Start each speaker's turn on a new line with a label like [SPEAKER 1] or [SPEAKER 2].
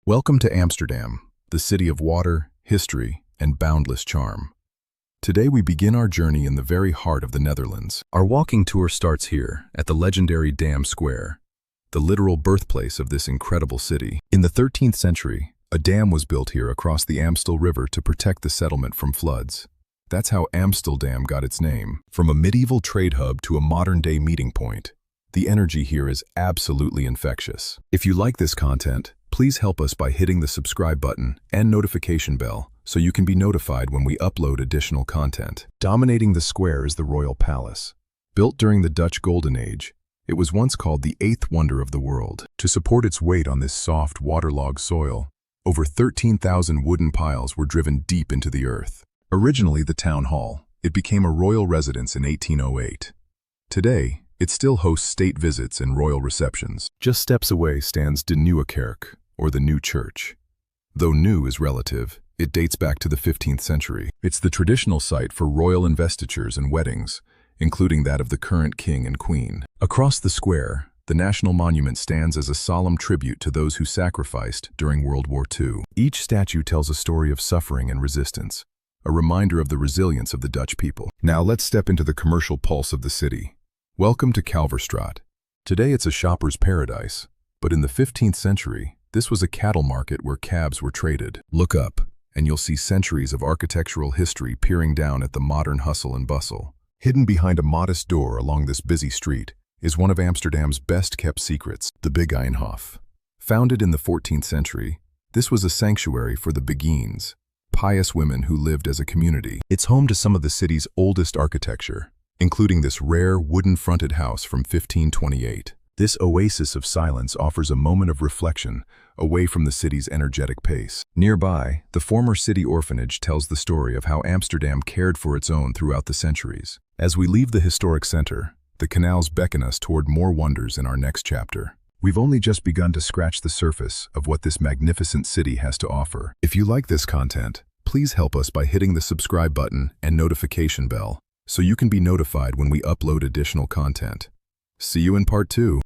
[SPEAKER 1] Welcome to Amsterdam, the city of water, history, and boundless charm. Today we begin our journey in the very heart of the Netherlands. Our walking tour starts here, at the legendary Dam Square, the literal birthplace of this incredible city. In the 13th century, a dam was built here across the Amstel River to protect the settlement from floods. That's how Amsterdam got its name. From a medieval trade hub to a modern-day meeting point, the energy here is absolutely infectious. If you like this content, please help us by hitting the subscribe button and notification bell so you can be notified when we upload additional content. Dominating the square is the Royal Palace. Built during the Dutch Golden Age, it was once called the eighth wonder of the world. To support its weight on this soft, waterlogged soil, over 13,000 wooden piles were driven deep into the earth. Originally the town hall, it became a royal residence in 1808. Today, it still hosts state visits and royal receptions. Just steps away stands De Nieuwe Kerk, or the New Church. Though new is relative, it dates back to the 15th century. It's the traditional site for royal investitures and weddings, including that of the current king and queen. Across the square, the National Monument stands as a solemn tribute to those who sacrificed during World War II. Each statue tells a story of suffering and resistance, a reminder of the resilience of the Dutch people. Now let's step into the commercial pulse of the city. Welcome to Kalverstraat. Today it's a shopper's paradise, but in the 15th century, this was a cattle market where calves were traded. Look up, and you'll see centuries of architectural history peering down at the modern hustle and bustle. Hidden behind a modest door along this busy street is one of Amsterdam's best-kept secrets, the Begijnhof. Founded in the 14th century, this was a sanctuary for the Beguines, pious women who lived as a community. It's home to some of the city's oldest architecture, including this rare wooden-fronted house from 1528. This oasis of silence offers a moment of reflection away from the city's energetic pace. Nearby, the former city orphanage tells the story of how Amsterdam cared for its own throughout the centuries. As we leave the historic center, the canals beckon us toward more wonders in our next chapter. We've only just begun to scratch the surface of what this magnificent city has to offer. If you like this content, please help us by hitting the subscribe button and notification bell so you can be notified when we upload additional content. See you in part 2.